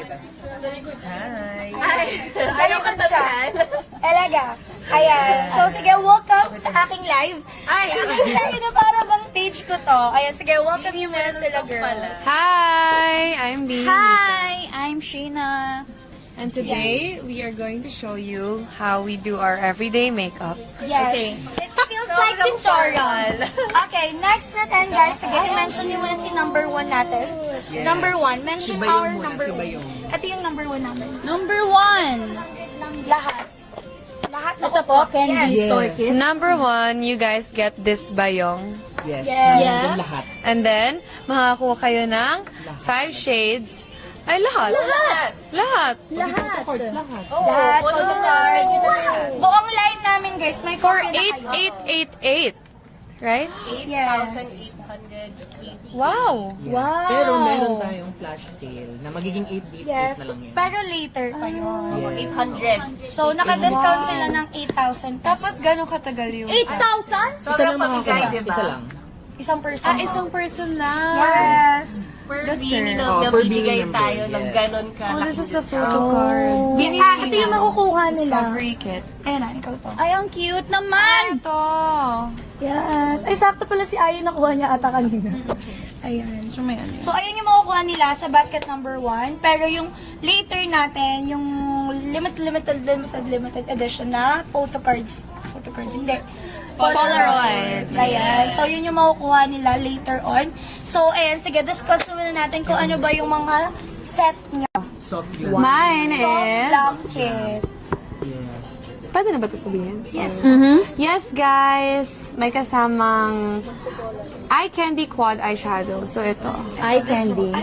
Salikod siya. Talaga. Ayan. So, sige, welcome sa aking live. Ay, aking na para bang page ko to. Ayan, sige, welcome you muna sila, girls. Hi, I'm Bea. Hi, I'm Sheena. And today, we are going to show you how we do our everyday makeup. Yes. Okay. It feels like tutorial. Okay, next natin, guys. Sige, i-mention niyo muna si number 1 natin. Yes. Number 1. Mention Si Bayong our muna, number si 1. Bayong. Ito yung number 1 namin. Number 1. Lahat. Lahat na Ito po, Candy Yes. Store Kit. Number 1, you guys get this bayong. Yes. Yes. Nandun lahat. And then, makakakuha kayo ng 5 shades. Ay, lahat. Lahat. Lahat. Cards lahat. Lahat. Photo cards. Buong line namin, guys. May For copy na kayo. 8,888. Right? Yes. Wow. Wow. Pero meron tayong flash sale na magiging 888 Yes. na lang yun. Pero later pa yun. Yes. 800. So, naka-discount sila ng 8,000 pesos. Tapos, gano'ng katagal yung... 8,000? Isa lang makakasama. Isa lang. Isang person. isang person lang. Yes. Per The bini sir. na per nabibigay bini tayo number, ng yes. ganon ka. Oh, this is the photo card. Ito yung makukuha nila. Discovery kit. Ayan na, ikaw to. Ay, ang cute naman. Ito. Yes. Ay, sakto pala si Ayo nakuha niya ata kanina. Ayan. So, ayan yung makukuha nila sa basket number 1. Pero yung later natin, yung limited edition na photo cards. Photo cards, hindi. Polaroid. Ayan. So, yun yung makukuha nila later on. So, ayan. Sige, discuss naman natin kung ano ba yung mga set niya. Soft glass. Mine Soft is... blanket. Yes. Pwede na ba ito sabihin? Yes. Yes, guys. May kasamang eye candy quad eyeshadow. So, ito. Eye candy.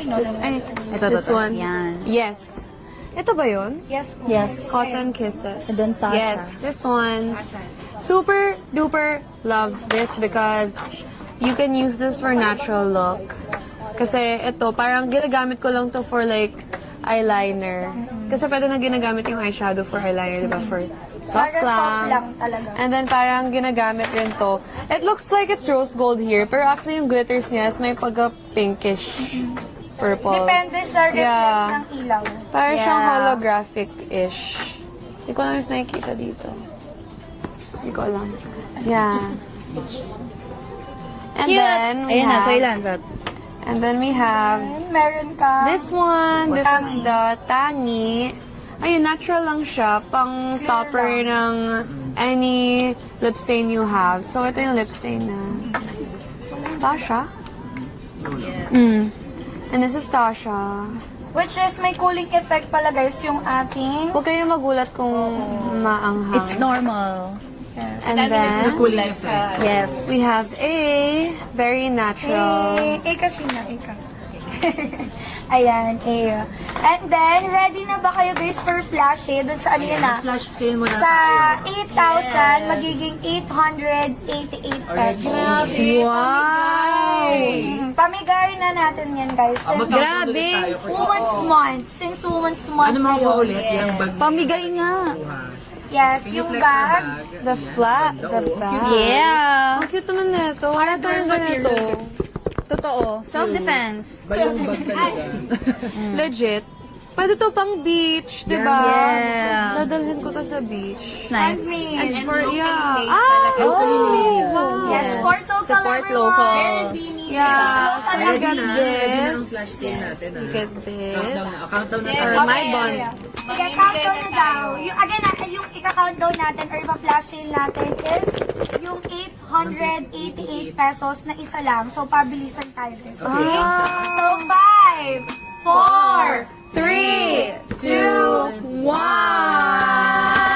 This one. Yan. Yes. Ito ba yun? Yes po. Yes. Cotton Kisses. And then Tasha. Yes, this one. Super duper love this because you can use this for natural look. Kasi ito, parang ginagamit ko lang to for like eyeliner. Kasi pwede na ginagamit yung eyeshadow for eyeliner, diba? For soft Para soft lang glam. talaga. And then parang ginagamit rin to. It looks like it's rose gold here, pero actually yung glitters niya is may pagka-pinkish purple. Depende sa reflect Yeah. ng ilaw. Parang siyang Yeah. holographic-ish. Hindi ko alam if nakikita dito. Hindi ko alam. Yeah. And then we Ayan na, have, so ilan? and then we have And meron ka. this one. This is the Tangi. Ayun, natural lang siya. Pang topper ng any lip stain you have. So, ito yung lip stain na Tasha. And this is Tasha. Which is may cooling effect pala guys yung ating. Huwag kayo magulat kung maanghang. It's normal. And then, Cooling effect. Yes. we have a very natural. Kasi na, ika. Ayan, And then, ready na ba kayo guys for flash doon sa ano yun na? Flash sale muna Sa tayo. 8,000, magiging 888 pesos. Wow! Pamigay na natin yan guys. Since Grabe. Women's Month. Since Women's Month Ano mga ngayon. ulit? Yung bag. Pamigay nga. Yes, Can you yung flex your bag. The flat, the bag. Yeah. Ang cute naman nito. Wala tayong ganito. Totoo. Self-defense. Bayong bag talaga. Legit. Pwede to pang beach, di ba? Yeah. Dadalhin ko to sa beach. It's nice. And for, yeah. Ah! Wow. Yes, support local Support everyone. local. Yeah. So, you get Ready this. ng flash sale natin. You get this. Countdown na. Countdown na Or tayo. my bond. Sige, countdown na daw. Yung, again, yung ika-countdown natin or ipa-flash sale natin is yung 888 pesos na isa lang. So, pabilisan tayo guys. Okay? So, 5, 4, 3, 2, 1.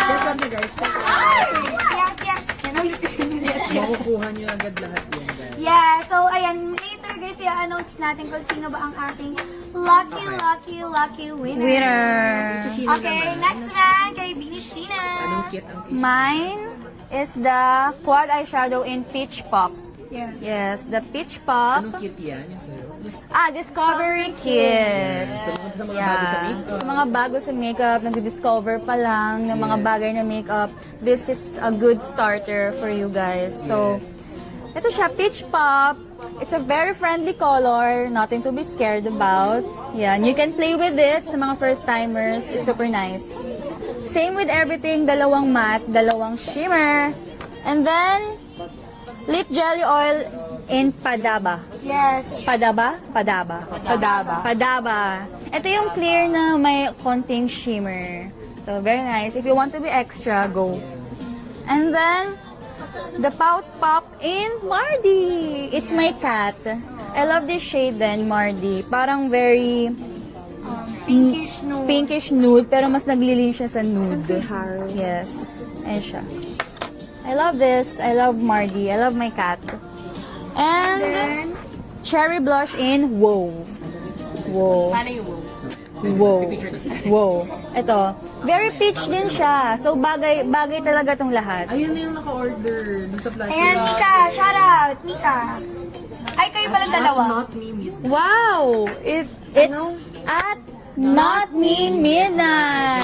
Get on na guys. Yes. Makukuha nyo agad lahat yan guys. Yeah, so ayan, later guys, i-announce natin kung sino ba ang ating lucky winner. Winner. Okay, next naman kay Bini Sheena. Anong kit ang kit? Mine is the quad eyeshadow in Peach Pop. Yes. Yes, the Peach Pop. Anong kit yan? Yung sa'yo? Discovery Kit. Sa mga bago sa Yeah. makeup. Sa mga bago sa makeup, nag-discover pa lang ng mga bagay na makeup, this is a good starter for you guys. So, ito siya, Peach Pop. It's a very friendly color, nothing to be scared about. Yan, you can play with it sa mga first-timers. It's super nice. Same with everything, dalawang matte, dalawang shimmer. And then, lip jelly oil in Padaba. Yes. Padaba? Padaba. Padaba. Padaba. Ito yung clear na may konting shimmer. So, very nice. If you want to be extra, go. And then, the Pout Pop in Mardi. It's my cat. I love this shade then, Mardi. Parang very Pinkish nude. pinkish nude, pero mas naglilin siya sa nude. Haru. Yes. Ayan siya. I love this. I love Mardi. I love my cat. And Then, cherry blush in Wow. Wow. Paano yung wow? Wow. Wow. Ito. Very peach din siya. So, bagay talaga tong lahat. Ayun na yung naka-order dun sa flash. ayan, Mika. Shout out. Mika. Ay, kayo pala dalawa. Not me, meet. Wow! It's at Not Me Midnight.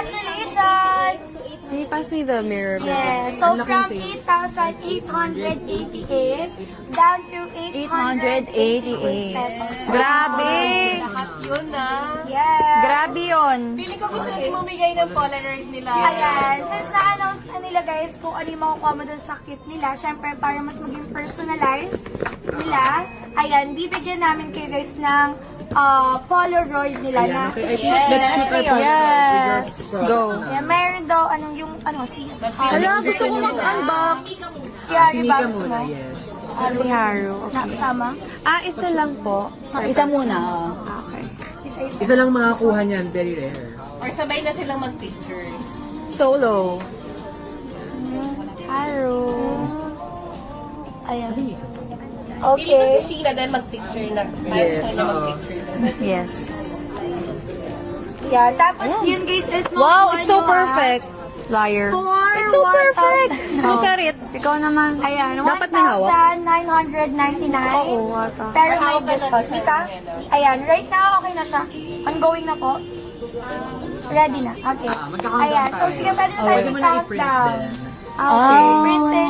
Congratulations! Can you pass me the mirror? Yes. So, from 8,888 down to 888 pesos. Grabe. Lahat yun na. Yes. Grabe yun. Feeling ko gusto nang bumigay ng Polaroid nila. Ayan, since na-announce na nila guys kung ano yung makukuha mo dun sa kit nila, syempre para mas maging personalized nila, ayan, bibigyan namin kayo guys ng Polaroid nila na. Okay, I think let's shoot our Polaroid Yes! Go! Ayan, mayroon daw, si Hala, gusto ko mag-unbox. si Harry Mika Bags muna, mo. yes. Si Haru. Okay. Nakasama. Isa lang po. Isa muna. Okay. Isa-isa. Isa lang makakuha niyan, very rare. Or sabay na silang mag-pictures. Solo. Haru. Ayan. Pili ko si Okay. Sheila dahil mag-picture na. Yes, Ayaw na oo. mag-picture na. Yes. Yeah, tapos yun guys is Wow, makukuha it's so nyo, perfect. Liar. It's so perfect. Look at it. Ikaw naman. Ayan, Dapat may hawak. 1,999. Oo, wata. Pero may discount. Mika? Ayan, right now, okay na siya. Ongoing na po. Ready na. Okay. magka-countdown Ayan, so tayo. sige, pwede na tayo Pwede mo na i-print countdown. din. Okay,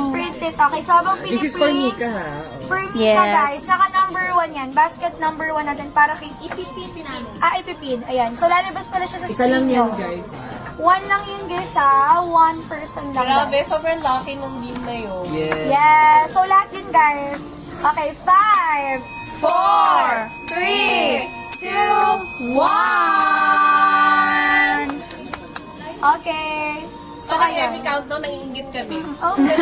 print it. Okay, so habang This is for piniprint, Mika, ha? For Mika, Yes. guys, naka number 1 yan. Basket number 1 natin para kay ipipid namin. Ipipid. Ayan. So, lalabas pala siya sa Isa lang screen yan, nyo. guys. 1 lang yun, guys, ha? 1 person lang. Grabe, guys. sobrang laki ng beam na yun. Yes. Yeah. So, lahat yun, guys. Okay, 5, 4, 3, 2, 1. Okay. So, Parang ayan. every countdown, naiingit kami. Okay.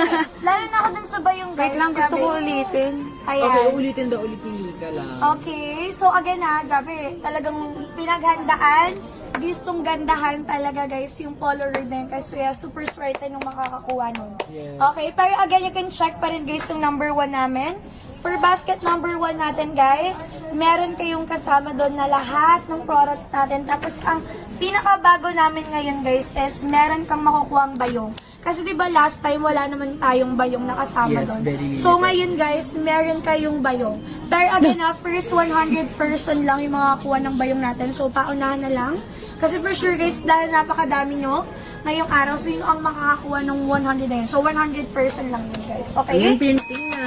Lalo na ako dun sa bayong, guys. Wait lang, gusto ko Grabe. ulitin. Ayan. Okay, ulitin daw ulit ni Mika lang. Okay, so again grabe, talagang pinaghandaan, gustong gandahan talaga guys yung Polaroid na yun kasi super swerte nung makakakuha nun. Yes. Okay, pero again, you can check pa rin guys yung number 1 namin. For basket number 1 natin guys, meron kayong kasama doon na lahat ng products natin. Tapos ang pinakabago namin ngayon guys is meron kang makukuhang bayong. Kasi 'di ba last time wala naman tayong bayong na kasama Yes, doon. very limited. So ngayon guys, meron kayong bayong. Pero again first 100 person lang yung makakuha ng bayong natin. So paunahan na lang. Kasi for sure guys, dahil napakadami nyo ngayong araw, so yun ang makakakuha ng 100 na yun. So 100 person lang yun guys. Okay? Ayan, printing na.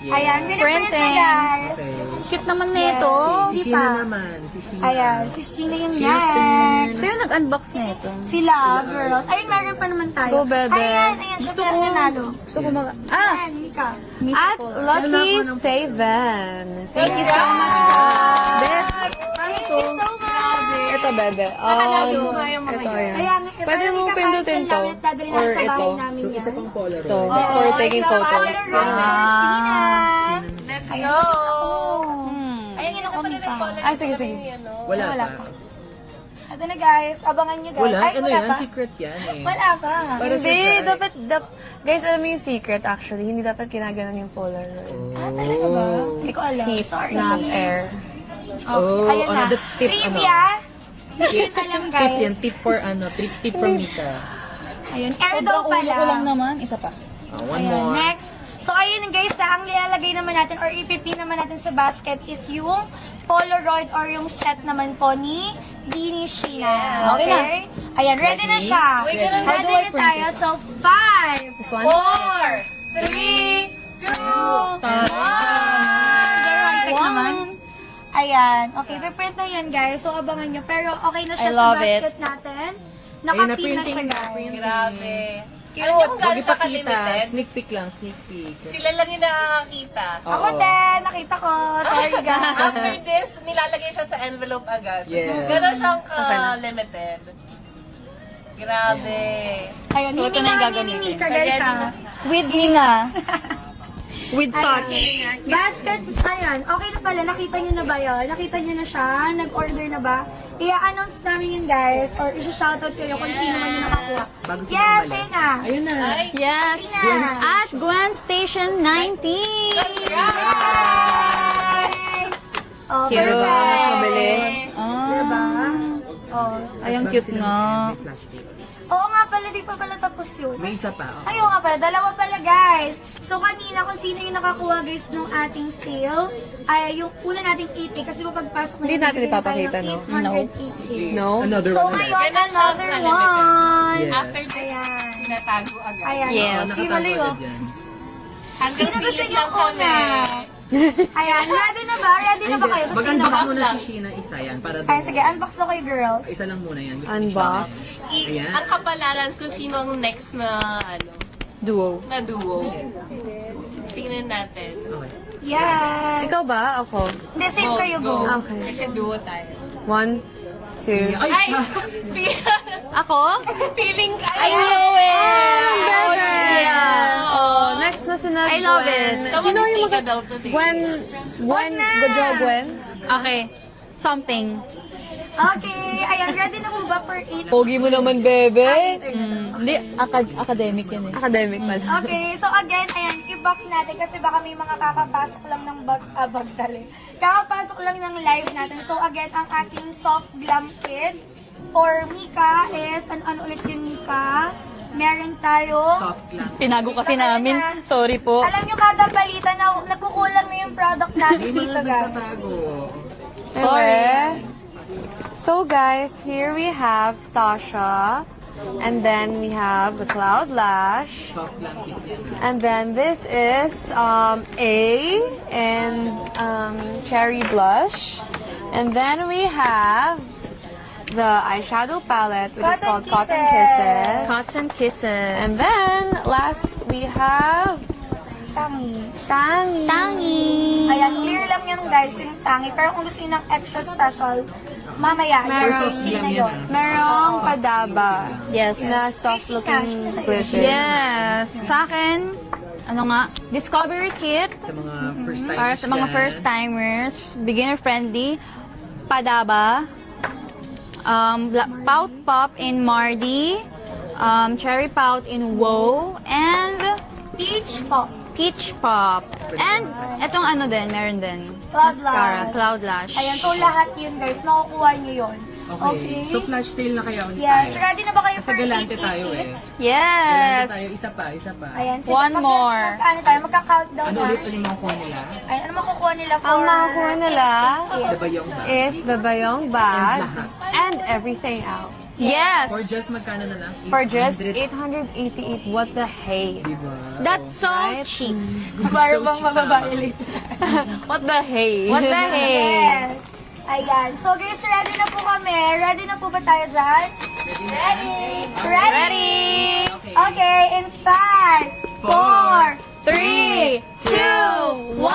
Yes. Ayan, piniprint na Printing. guys. Okay. Cute naman na ito. Si Hindi Sheena pa. naman. Si Sheena. Ayan, si Sheena yung Cheers, next. Sino nag-unbox na ito? Sila, girls. Ayun, meron pa naman tayo. Go, bebe. Ayan, Gusto siya ko. nanalo. Gusto ko mag... Ayan, Mika. At Lucky Saven. Thank you so much, guys. Beth, paano to? Ito, bebe. Nakalayo nga yung mga Ito yun. yan. Ayan, Pwede mo pindutin to. Dadali na Or sa ito. bahay namin So, yan. isa pang Polaroid. Ito. For taking isa photos. Sheena. Let's go! Ayan, yun ako, Mika. Ah, sige, sige. Wala Wala pa. pa. Ito na guys, abangan nyo guys. Wala? Ay, Ano wala yan? pa. Secret yan eh. Wala pa. Para Hindi, surprise. dapat, guys, alam mo yung secret actually, hindi dapat ginaganon yung Polaroid. Talaga ba? Hindi ko alam. Heat, Sorry. not air. Oh, Ayan na. that's tip, Trivia. Hindi na lang Tip guys. yan. Tip for tip from Mika. Ayun, air daw Sobrang ulo ko lang pala. naman. Isa pa. One Ayan, more. next. So, ayun guys, ang lilalagay naman natin or ipipin naman natin sa basket is yung Polaroid or yung set naman po ni Dini Sheena. Okay Okay? Ayan, ready na siya. Wait, kailan How do I Ready na print tayo. it? So, 5, last one. 4, 3, 2, Ayan. Okay, piprint na yan, guys. So, abangan nyo. Pero okay na siya I sa love basket natin. Nakapin na siya, na-printing na, guys. printing. Grabe. Alam niyo kung Huwag gaano siya ipakita. ka-limited? Sneak peek lang, sneak peek. Sila lang yung nakakakita. Ako din, nakita ko. Sorry, guys. After this, nilalagay siya sa envelope agad. Yes. Ganon siyang ka-limited. Grabe. Ayun, So, ito na yung hiningahan gagamitin. ni Mika, guys, ha. With Hinga. With touch. Basket, ayan. Okay na pala. Nakita nyo na ba yun? Nakita nyo na siya? Nag-order na ba? I-announce namin yun, guys. Or isa-shoutout kayo kung sino man yung nakakuha. Bago sila Yes, bumalik. ayun na. Ayun na. Yes. At Gwen Station 19. Oh, Cute. perfect. Mas mabilis. Diba? Oh. Ay, ang cute nga. May flash tape. Oo nga pala, di pa pala tapos yun. May isa pa. Okay. Ayaw nga pala, dalawa pala guys. So kanina kung sino yung nakakuha guys nung ating sale, ay yung una nating 80 kasi mapagpasok na Hindi natin bibigyan tayo ipapakita, ng no? 880. No? Another So one. ngayon, Ganun siya another ka-limited. one. Yeah. After this, Ayan. tinatago agad. Ayan. Yes. Oo, Si nakatago Maloy, oh. agad yan. Hanggang Sino gusto silid niyo lang kami. una? Ayan, ready na ba? Ready na ba kayo? Gusto niyo Mag-unbox na? muna si Sheena isa yan para Ay, doon. sige, unbox na kayo girls. Isa lang muna yan. Gusto ni Unbox. Ayan. Ang kapalaran kung sino ang next na, Duo. na duo. Tingnan natin. Sheena. Okay. Yes. Ikaw ba? Ako. Hindi, same kayo go. Okay. Kasi duo tayo. 1, 2. Ay, Ay! siya! Ako? Feeling ka! I knew it! Bebe! Yeah. Oh, next na si na I love Gwen. it. Someone Sino is yung Tika mag- daw today. Gwen, the Joe Gwen? Okay. Something. Okay, ayan, ready na po ba for 8? Pogi mo naman, bebe. Hindi, academic yan eh. Academic pala. Okay, so again, ayan, i-back natin kasi baka may mga kakapasok lang ng bag dali. Kakapasok lang ng live natin. So again, ang ating soft glam kit for Mika is, ano ulit yun Mika? Meron tayo. Soft lang. Tinago kasi namin. Sorry po. Alam nyo kada balita na nagkukulang na yung product natin Hindi mo dito na guys. nagtatago. Sorry. So guys, here we have Tasha. And then we have the Cloud Lash. Soft lang kit yan. And then this is A and Cherry Blush. And then we have the eyeshadow palette, which is called Cotton Kisses. Cotton Kisses. And then last we have Tangi. Tangi. Tangi. Ayan, clear lang yan guys, yung tangi. Pero kung gusto nyo ng extra special, mamaya, Meron. yung shade na yun. Merong padaba Yes. na soft-looking glitter. Yes. Sa akin, ano nga, Discovery Kit. Sa mga first time. Para sa mga first timers, beginner friendly, Padaba, Pout Pop in Mardi, Cherry Pout in Wow, and Peach Pop. Peach Pop. And etong ano din, meron din. Cloud Mascara, Lash. Cloud Lash. Ayan, so lahat yun guys, makukuha nyo yun. Okay. So flash sale na kaya ulit Yes, tayo. ready na ba kayo Sa for galante 888? tayo eh. Yes! Galante tayo. Isa pa, isa pa. Ayan, sige, One more. Ano tayo, magka-countdown Ano na. ulit ulit makukuha nila? Ayan, ano makukuha nila for... Ang makukuha nila Diba yung bag? is the bayong bag And lahat. and everything else. Yes! For just magkano na lang? For just 800. 888, what the hey? Diba? That's so cheap. Para bang mababae What the hey? What the hey? Yes. Ayan. So guys, ready na po kami. Ready na po ba tayo dyan? Ready. Ready. Okay, in 5, 4, 3, 2, 1!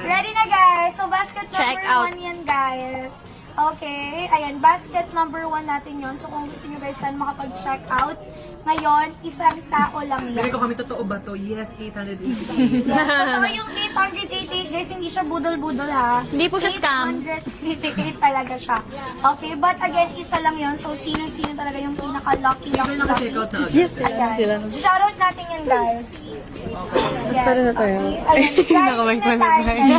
ready na guys. So basket Check number out. 1 yan guys. Okay, ayan, basket number 1 natin yon. So kung gusto nyo guys saan makapag-check out, ngayon, isang tao lang Sabi yan. ko kami, totoo ba to? Yes, 888. Yes, totoo yung 888 guys, hindi siya budol-budol ha. Hindi po siya scam. 888 talaga siya. Okay, but again, isa lang yon. So sino-sino talaga yung pinaka-lucky Ikaw yung naka-check out na agad. Yes, Ayan. Shoutout natin yan, guys. Yes. pwede na tayo. Okay. Ayan, Nakabay pa na tayo. tayo.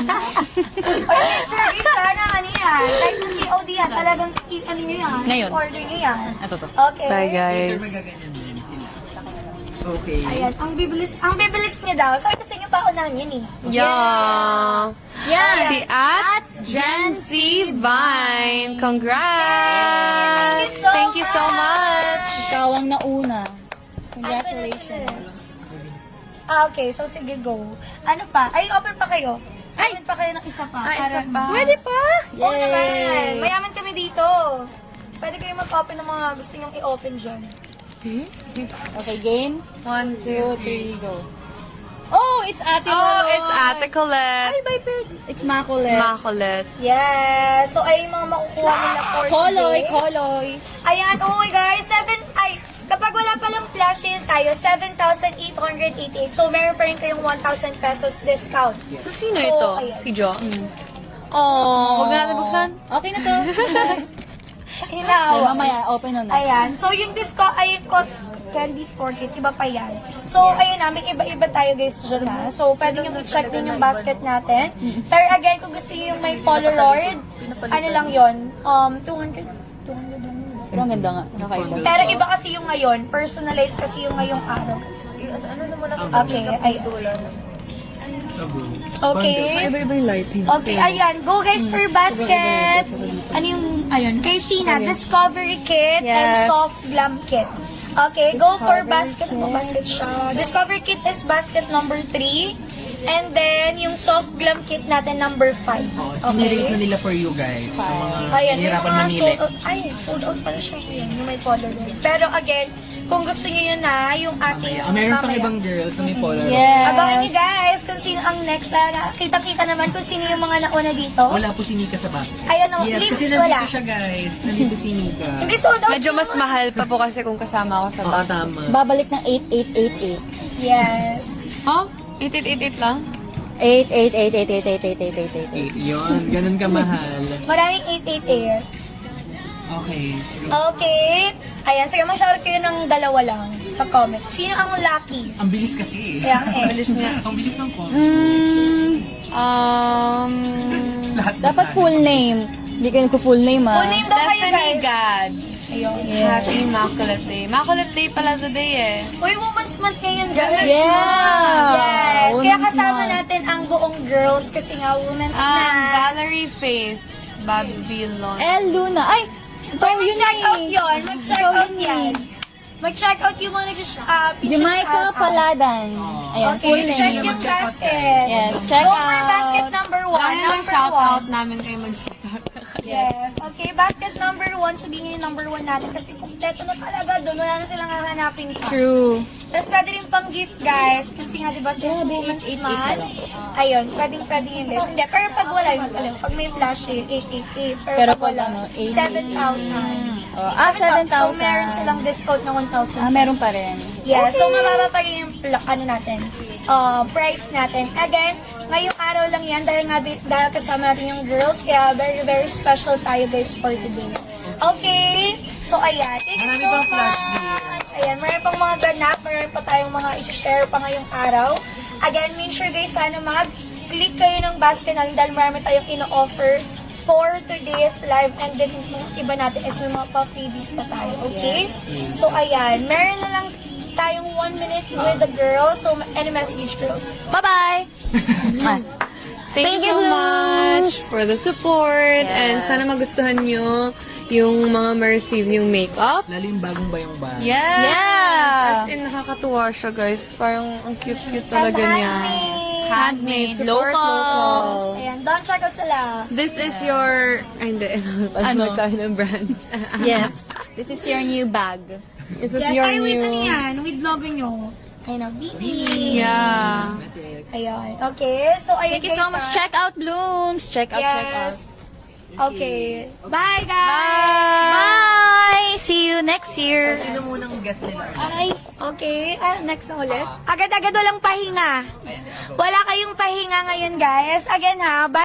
Or picture, isa na ano yan. Kahit yung COD yan, talagang ano nyo yan. Ngayon. Order nyo yan. Ito to. Okay. Bye Later guys. magaganyan din sila. Okay. Ayan, ang bibilis niya daw. Sabi ko sa inyo, paunahan yan eh. Yeah. Yan! Si at Gen C Vine. Congrats! Thank you so Thank you so much. Ikaw ang nauna. Congratulations. Okay, so sige, go. Ano pa? Ay, open pa kayo. Open pa kayo ng isa pa. Isa Para- pa. Pwede pa? Oo naman. Mayaman kami dito. Pwede kayo mag-open ng mga gusto nyong i-open dyan. Okay, game. 1, 2, 3, go. Oh, it's Ate Oh, Maloy. it's Ate Colette. Ay, by Pert. It's Makulet. Makulit. Yes. So, ay yung mga makukuha nila for Koloy, today. Koloy. Ayan, okay guys. Kapag wala palang flash sale tayo, 7,888. So, meron pa rin kayong 1,000 pesos discount. So, sino So, ito? ayan. Si Jo? Oh, huwag na natin buksan. Okay na to. Hinawa. Okay, mamaya, open on na. Ayan. So, yung discount, ay candy store kit, iba pa yan. So, ayun na, may iba-iba tayo guys dyan na. So, pwede nyo i-check din yung basket natin. Pero again, kung gusto nyo yung may Polaroid, ano lang yon 200 lang. Pero ang ganda nga. Nakaiba. Pero iba kasi yung ngayon, personalized kasi yung ngayong araw. Okay, ayun. Okay. Iba-iba yung lighting. Okay, ayan. Go guys for basket. Ano yung, ayun, kay Sheena, Discovery Kit and Yes. Soft Glam Kit. Okay, go for basket. Ano basket siya? Discovery Kit is basket number 3. And then, yung Soft Glam Kit natin number 5. Sinirate na nila for you guys. Sa mga Ayan, yung hirapan mga mamili. sold out. Ay, sold out pala siya ngayon. Yung may Polaroid. Pero again, kung gusto niyo yun na, yung ating Meron pang mamaya. ibang girls na may Polaroid. Yes. Abangan niyo guys kung sino ang next. Kita-kita naman kung sino yung mga nauna dito. Wala po si Nika sa basket. Ayan o, Yes, leave, kasi nandito wala. siya guys. Nandito si Nika. Hindi sold out. Medyo mas mahal pa po kasi kung kasama ako sa Oo, bus. tama. Babalik ng 8888. Yes. Huh? 8888 lang? 8888888888. Yun, ganun kamahal. Maraming 888. Okay. Okay. Ayan, sige, mag-shout kayo ng dalawa lang sa comment. Sino ang lucky? Ang bilis kasi eh. Ayan eh. Bilis nga. Ang bilis ng call. Lahat Dapat full name. Hindi ka nagpo-full name, Full name daw kayo Stephanie guys. Gad. Ayun. Happy Immaculate Day. Immaculate Day pala today eh. Uy, Women's Month ngayon guys. Yeah! Yes. Kaya Women's kasama Month. natin ang buong girls kasi nga Women's Month. Valerie Faith Babylon. Luna. Ay! Ikaw Uy, yun mag-check out eh. yun. Mag-check Ikaw out yun yan. eh. Mag-check out yung mga Jamaica Paladan. Ayan, full Okay, check name. yung basket. Yes, check Go for out. basket number 1. Dahil lang Number shoutout 1. namin kayo mag-shoutout. Yes. Okay, basket number 1. Sabihin nyo yung number 1 natin kasi kompleto na talaga doon. Wala na silang hahanapin pa. True. Tapos pwede rin pang gift, guys. Kasi nga, diba, since Women's Month, ayun, pwedeng yun, guys. Hindi, pero pag wala yun, pag may flash sale, 888. Pero pag pag wala, ano, 7,000. 7,000. So, meron silang discount na 1,000. Meron pa rin. Yeah, so mababa pa rin yung price natin. Again, ngayong araw lang yan dahil kasama natin yung girls, kaya very, very special tayo guys for today. Okay, so ayan. Thank you Marami so pang flash much. Ayan, marami pang mga ganap, marami pa tayong mga i-share pa ngayong araw. Again, make sure guys, sana mag-click kayo ng basket natin dahil marami tayong ino-offer for today's live, and then yung iba natin is may mga pa-freebies pa tayo, okay? So, ayan, meron na lang tayong 1 minute with the girls. So, any message, girls? Bye-bye! Thank you so much for the support. And sana magustuhan nyo yung mga immersive yung makeup. Lalo yung bagong bayong ba? Yes! Yeah! As in, nakakatuwa siya, guys. Parang ang cute-cute talaga And niya. handmade. Handmade. Support local. Ayan, don't check out sila. This is your... Ay, hindi. Ano? Magsabi ng brands. Yes. This is your new bag. This is Yes, your ay, wait, new... ano yan? With logo nyo. Ayun o, BB. Yeah. Ayun, okay. So, ayun Thank you so guys, much. ah. Check out Blooms. Check out, check out. Yes. Okay. Bye, guys. Bye! See you next year. Sino munang guest nila? Ay, okay. Next na ulit. Agad-agad walang pahinga. Wala kayong pahinga ngayon, guys. Again, ha. Bye.